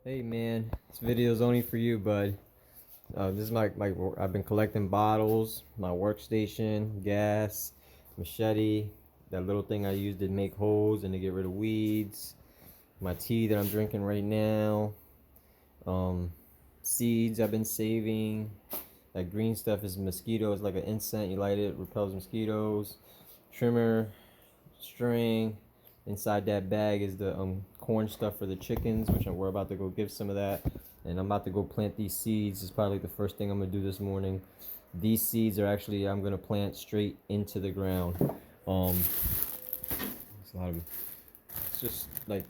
Hey man, this video is only for you, bud. This is my I've been collecting bottles, my workstation, gas, machete, that little thing I use to make holes and to get rid of weeds, my tea that I'm drinking right now, um, seeds I've been saving. That green stuff is mosquitoes, like an incense. You light it, repels mosquitoes. Trimmer, string. Inside that bag is the corn stuff for the chickens, which we're about to go give some of that. And I'm about to go plant these seeds. It's probably the first thing I'm gonna do this morning. These seeds are actually I'm gonna plant straight into the ground. It's a lot of, it's just like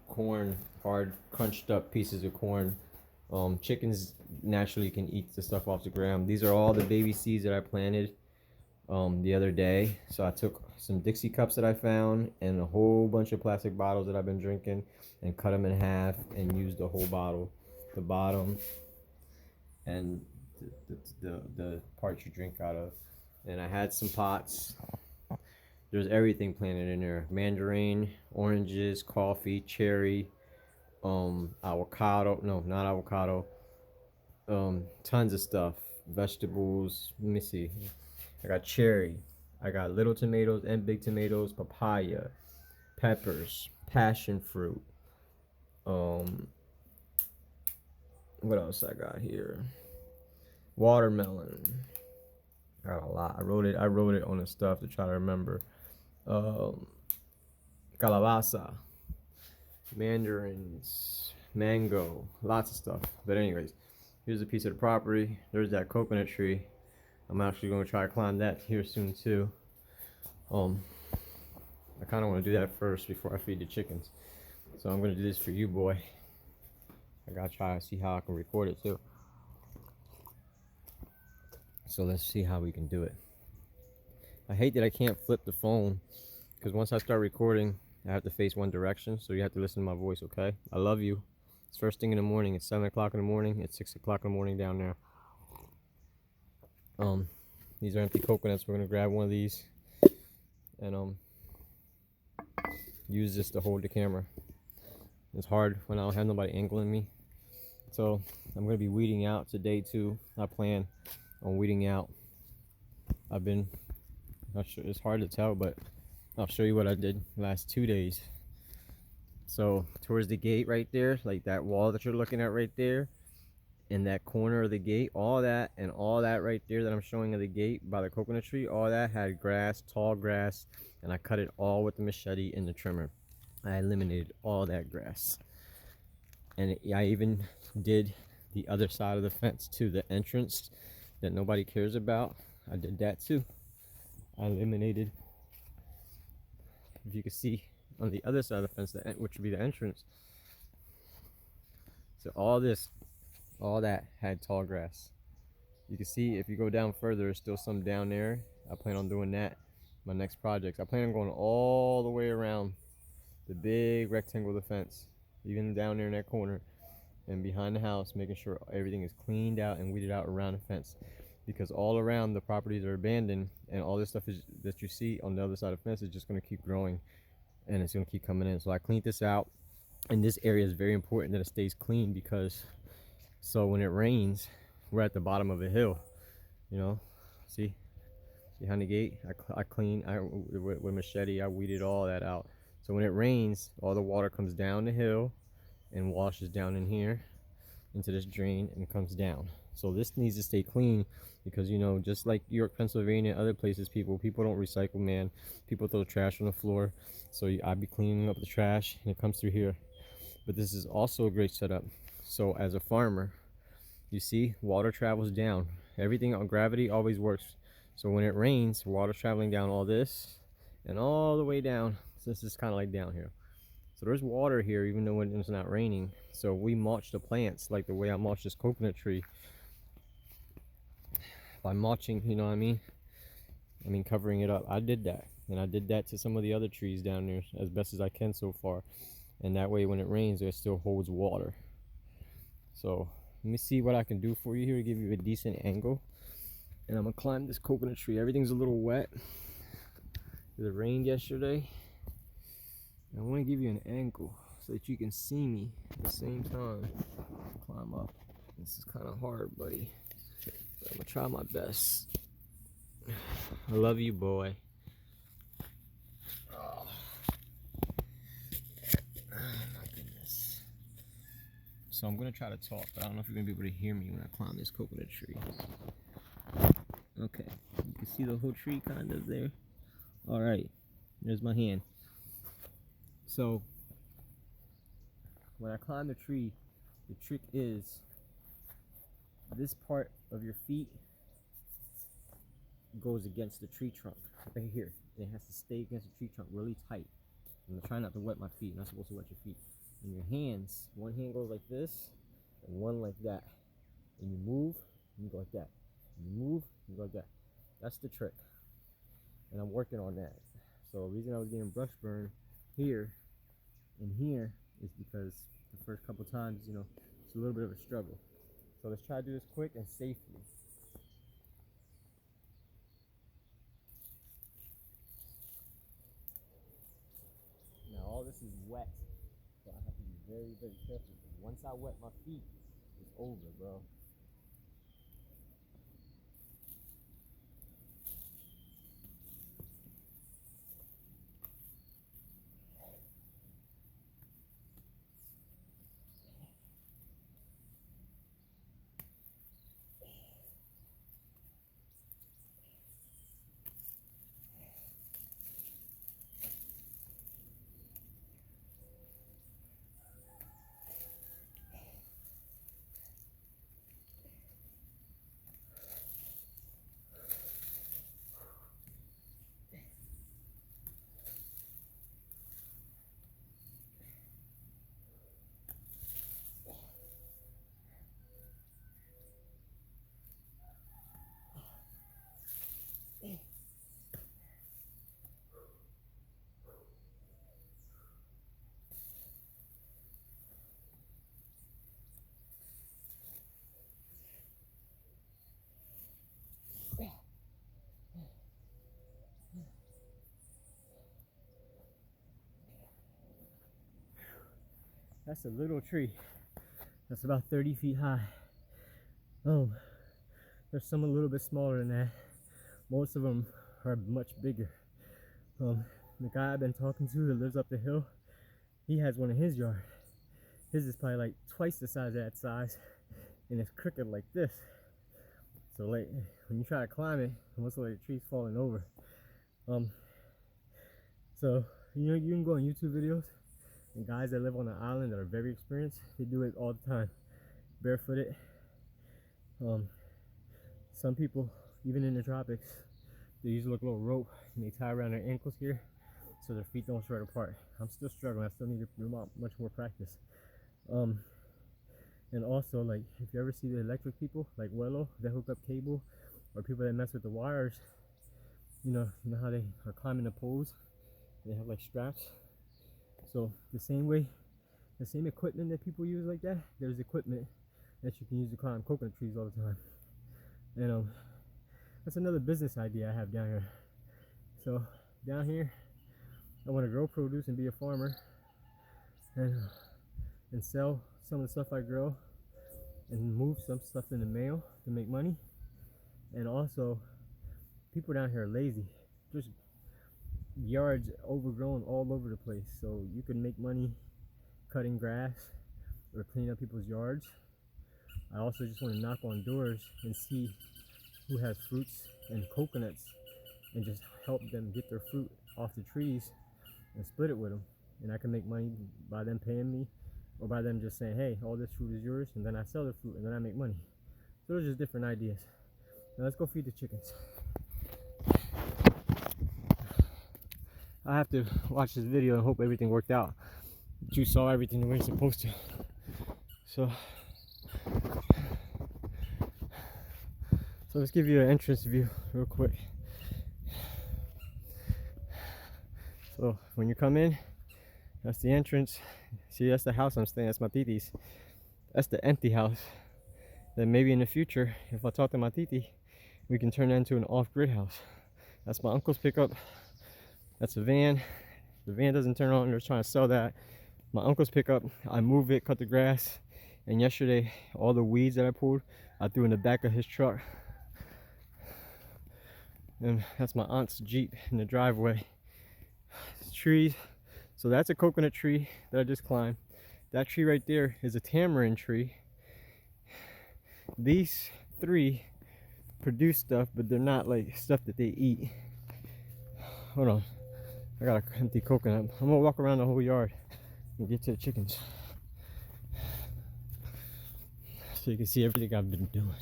corn, hard crunched up pieces of corn. Chickens naturally can eat the stuff off the ground. These are all the baby seeds that I planted the other day. So I took some Dixie cups that I found and a whole bunch of plastic bottles that I've been drinking and cut them in half and used the whole bottle, the bottom and the part you drink out of. And I had some pots. There's everything planted in there: mandarin, oranges, coffee, cherry, avocado. No, not avocado. Tons of stuff. Vegetables. Let me see. I got cherry. I got little tomatoes and big tomatoes, papaya, peppers, passion fruit. What else I got here? Watermelon. I got a lot. I wrote it on the stuff to try to remember. Calabaza, mandarins, mango, lots of stuff. But anyways, here's a piece of the property. There's that coconut tree. I'm actually going to try to climb that here soon too. I kind of want to do that first before I feed the chickens. So I'm going to do this for you, boy. I got to try to see how I can record it too. So let's see how we can do it. I hate that I can't flip the phone because once I start recording, I have to face one direction. So you have to listen to my voice, okay? I love you. It's first thing in the morning. It's 7 o'clock in the morning. It's 6 o'clock in the morning down there. These are empty coconuts. We're gonna grab one of these and use this to hold the camera. It's hard when I don't have nobody angling me. So I'm gonna be weeding out today too. I plan on weeding out. I've been not sure, it's hard to tell, but I'll show you what I did the last 2 days. So towards the gate right there, like that wall that you're looking at right there, in that corner of the gate, all that and all that right there that I'm showing of the gate by the coconut tree, all that had grass, tall grass, and I cut it all with the machete and the trimmer. I eliminated all that grass. And I even did the other side of the fence too, the entrance that nobody cares about. I did that too. I eliminated, if you can see on the other side of the fence, which would be the entrance. So all that had tall grass. You can see if you go down further, there's still some down there. I plan on doing that my next projects. I plan on going all the way around the big rectangle of the fence, even down there in that corner and behind the house, making sure everything is cleaned out and weeded out around the fence, because all around the properties are abandoned and all this stuff is that you see on the other side of the fence is just going to keep growing and it's going to keep coming in. So I cleaned this out, and this area is very important that it stays clean, because so when it rains, we're at the bottom of a hill, you know. See behind the gate, I clean, with machete I weeded all that out. So when it rains, all the water comes down the hill and washes down in here into this drain and comes down. So this needs to stay clean, because you know, just like York, Pennsylvania, other places, people don't recycle, man. People throw trash on the floor. So I'd be cleaning up the trash and it comes through here. But this is also a great setup. So as a farmer, you see water travels down. Everything on gravity always works. So when it rains, water's traveling down all this and all the way down. So this is kind of like down here. So there's water here even though when it's not raining. So we mulch the plants like the way I mulch this coconut tree. By mulching, you know what I mean? I mean covering it up. I did that. And I did that to some of the other trees down there as best as I can so far. And that way when it rains, it still holds water. So let me see what I can do for you here to give you a decent angle. And I'm gonna climb this coconut tree. Everything's a little wet. It rained yesterday. I want to give you an angle so that you can see me at the same time. Climb up. This is kind of hard, buddy. But I'm gonna try my best. I love you, boy. Oh. My goodness. So I'm gonna try to talk, but I don't know if you're gonna be able to hear me when I climb this coconut tree. Okay, you can see the whole tree kind of there. All right, there's my hand. So when I climb the tree, the trick is this part of your feet goes against the tree trunk right here. It has to stay against the tree trunk really tight. I'm gonna try not to wet my feet. You're not supposed to wet your feet. And your hands, one hand goes like this and one like that. And you move, and you go like that. You move, you go like that. That's the trick. And I'm working on that. So the reason I was getting brush burn here and here is because the first couple times, you know, it's a little bit of a struggle. So let's try to do this quick and safely. Now all this is wet, so I have to be very, very careful. Once I wet my feet, it's over, bro. That's a little tree. That's about 30 feet high. There's some a little bit smaller than that. Most of them are much bigger. The guy I've been talking to that lives up the hill, he has one in his yard. His is probably like twice the size of that size, and it's crooked like this. So like when you try to climb it, it looks like the tree's falling over. So you know, you can go on YouTube videos, and guys that live on an island that are very experienced, they do it all the time, barefooted. Some people, even in the tropics, they use a little rope and they tie around their ankles here so their feet don't shred apart. I'm still struggling. I still need to do much more practice. And also, like, if you ever see the electric people, like Wello, that hook up cable, or people that mess with the wires, you know how they are climbing the poles, they have like straps. So the same way, the same equipment that people use like that, there's equipment that you can use to climb coconut trees all the time. And that's another business idea I have down here. So down here, I want to grow produce and be a farmer, and sell some of the stuff I grow, and move some stuff in the mail to make money. And also, people down here are lazy. Just yards overgrown all over the place, so you can make money cutting grass or cleaning up people's yards. I also just want to knock on doors and see who has fruits and coconuts, and just help them get their fruit off the trees and split it with them. And I can make money by them paying me, or by them just saying, hey, all this fruit is yours, and then I sell the fruit and then I make money. So those are just different ideas. Now let's go feed the chickens. I have to watch this video and hope everything worked out, that you saw everything the way you're supposed to. So let's give you an entrance view real quick. So when you come in, that's the entrance. See, that's the house I'm staying. That's my titi's. That's the empty house. Then maybe in the future, if I talk to my titi, we can turn that into an off-grid house. That's my uncle's pickup. That's a van. The van doesn't turn on. They're trying to sell that. my uncle's pickup. I move it, cut the grass, and yesterday all the weeds that I pulled, I threw in the back of his truck. And that's my aunt's Jeep in the driveway. Trees. So that's a coconut tree that I just climbed. That tree right there is a tamarind tree. These three produce stuff, but they're not like stuff that they eat. Hold on, I got an empty coconut. I'm gonna walk around the whole yard and get to the chickens so you can see everything I've been doing.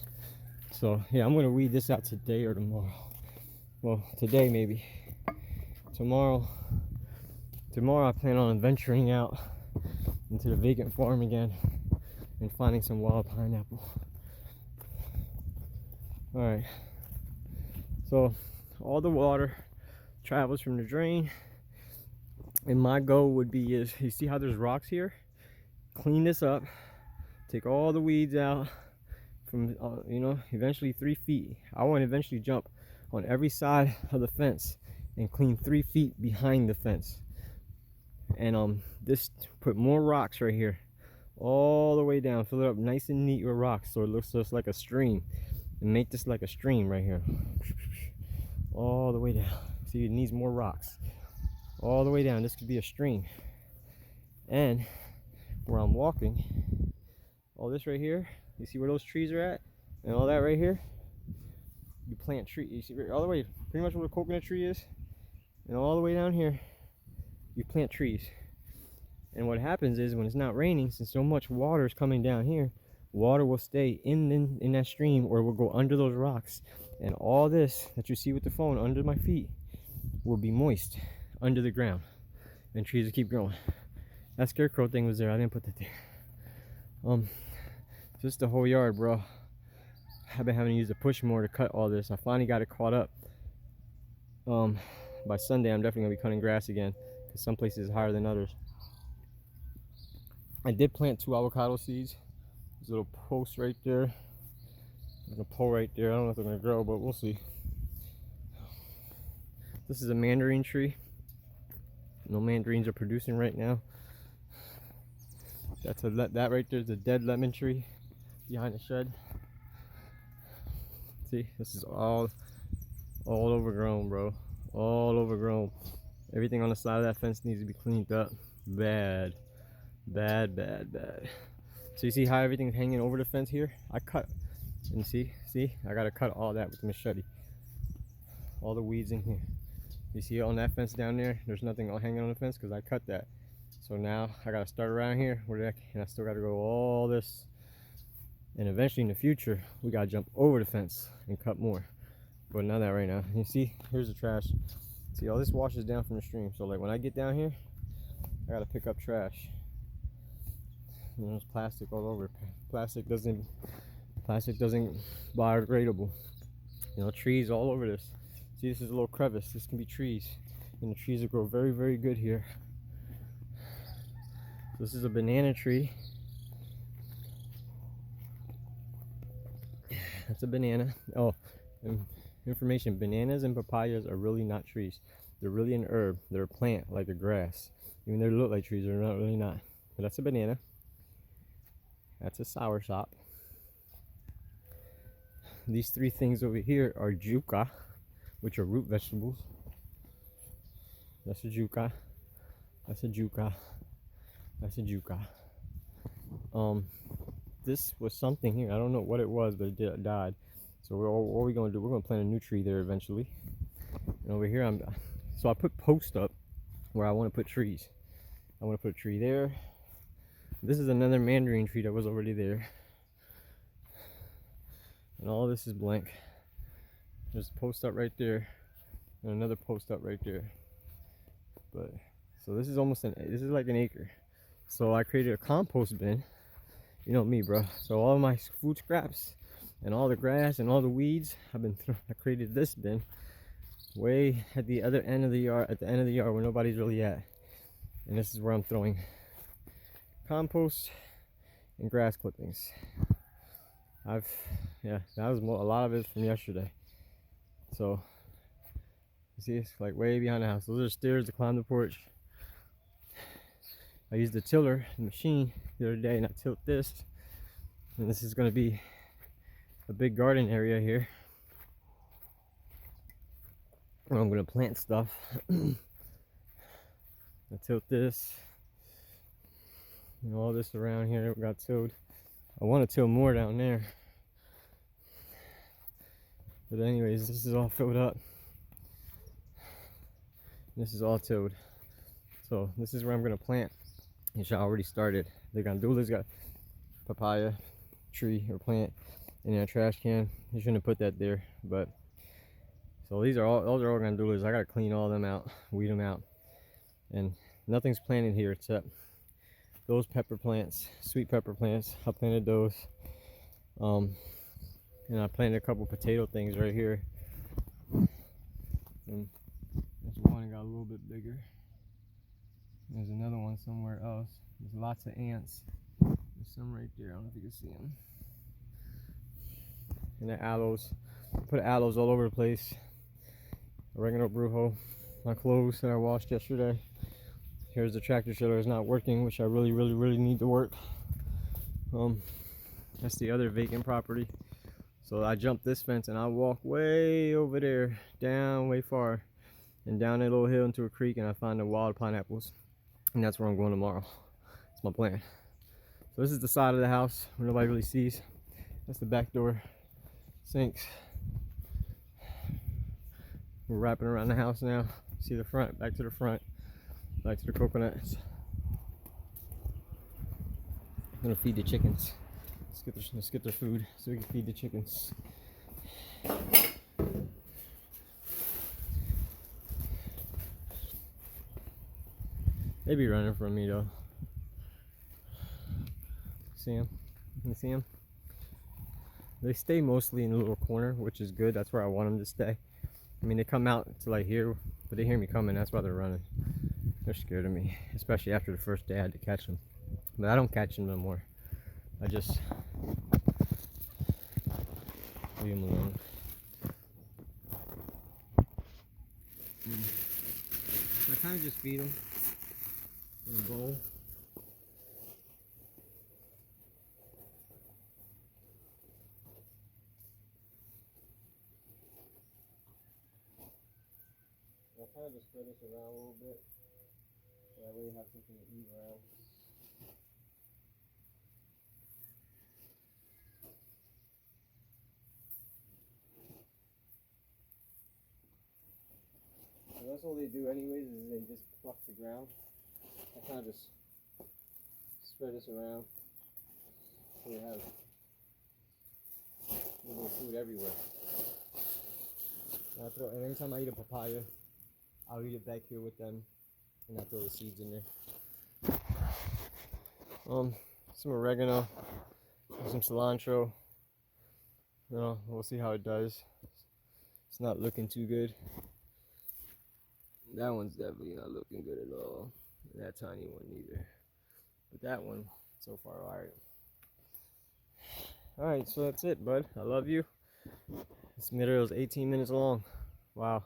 So yeah, I'm gonna weed this out today or tomorrow. Well, today maybe. Tomorrow I plan on venturing out into the vacant farm again and finding some wild pineapple. All right, so all the water travels from the drain, and my goal would be is, you see how there's rocks here? Clean this up, take all the weeds out from you know, eventually 3 feet. I want to eventually jump on every side of the fence and clean 3 feet behind the fence, and this put more rocks right here all the way down, fill it up nice and neat with rocks so it looks just like a stream, and make this like a stream right here all the way down. See, it needs more rocks all the way down. This could be a stream. And where I'm walking, all this right here, you see where those trees are at, and all that right here, you plant tree. You see all the way, pretty much where the coconut tree is, and all the way down here, you plant trees. And what happens is, when it's not raining, since so much water is coming down here, water will stay in that stream, or it will go under those rocks, and all this that you see with the phone under my feet will be moist under the ground, and trees will keep growing. That scarecrow thing was there, I didn't put that there. Just the whole yard, bro. I've been having to use a push mower to cut all this. I finally got it caught up. By Sunday I'm definitely gonna be cutting grass again, because some places is higher than others. I did plant 2 avocado seeds. There's a little post right there. There's a pole right there. I don't know if they're gonna grow, but we'll see. This is a mandarin tree. No mandarins are producing right now. That right there is a dead lemon tree behind the shed. See, this is all overgrown, bro. All overgrown. Everything on the side of that fence needs to be cleaned up. Bad. So you see how everything's hanging over the fence here? I cut, and see, I gotta cut all that with the machete. All the weeds in here. You see on that fence down there, there's nothing hanging on the fence because I cut that. So now I gotta start around here, and I still gotta go all this. And eventually in the future, we gotta jump over the fence and cut more. But not that right now. You see, here's the trash. See, all this washes down from the stream. So like when I get down here, I gotta pick up trash. You know, there's plastic all over. Plastic doesn't biodegradable. You know, trees all over this. See, this is a little crevice. This can be trees, and the trees will grow very, very good here. This is a banana tree. That's a banana. Oh, information: bananas and papayas are really not trees. They're really an herb. They're a plant, like a grass. Even though they look like trees, they're not really not. But that's a banana. That's a soursop. These 3 things over here are juca, which are root vegetables. That's a juca. That's a juca. That's a juca. This was something here. I don't know what it was, but it died. So what are we gonna do? We're gonna plant a new tree there eventually. And over here, so I put posts up where I want to put trees. I want to put a tree there. This is another mandarin tree that was already there. And all this is blank. There's a post up right there, and another post up right there. But so this is this is like an acre. So I created a compost bin. You know me, bro. So all my food scraps and all the grass and all the weeds, I created this bin way at the other end of the yard, where nobody's really at. And this is where I'm throwing compost and grass clippings. That was a lot of it from yesterday. So you see, it's like way behind the house. Those are stairs to climb the porch. I used the tiller machine the other day and I tilt this, and this is going to be a big garden area here where I'm going to plant stuff. I tilt this, and all this around here got tilled. I want to till more down there, but anyways, this is all filled up. This is all tilled, so this is where I'm going to plant, which I already started. The Gondola's got papaya tree or plant in a trash can. You shouldn't have put that there, but so those are all Gondolas. I gotta clean all them out, weed them out, and nothing's planted here except those pepper plants, sweet pepper plants. I planted those, and I planted a couple potato things right here, and there's one that got a little bit bigger. There's another one somewhere else. There's lots of ants. There's some right there. I don't know if you can see them. And the aloes. Put aloes all over the place. Oregano brujo. My clothes that I washed yesterday. Here's the tractor trailer is not working, which I really need to work. That's the other vacant property. So I jumped this fence and I walk way over there, down way far, and down that little hill into a creek, and I find the wild pineapples, and that's where I'm going tomorrow. That's my plan. So this is the side of the house where nobody really sees. That's the back door, sinks. We're wrapping around the house now. See the front, back to the front, back to the coconuts. I'm gonna feed the chickens. Let's get their food so we can feed the chickens. They be running from me though. See them? You see them? They stay mostly in the little corner, which is good. That's where I want them to stay. I mean, they come out to like here, but they hear me coming. That's why they're running. They're scared of me, especially after the first day I had to catch them. But I don't catch them no more. I just leave them alone. So I kind of just feed them in a bowl. I'll kind of just spread this around a little bit, so that way you have something to eat around. So that's all they do anyways, is they just pluck the ground. I kind of just spread this around, so they have a little food everywhere. And every time I eat a papaya, I'll eat it back here with them, and I throw the seeds in there. Some oregano, some cilantro. You know, we'll see how it does. It's not looking too good. That one's definitely not looking good at all. That tiny one neither. But that one, so far, alright. Alright, so that's it, bud. I love you. This video is 18 minutes long. Wow.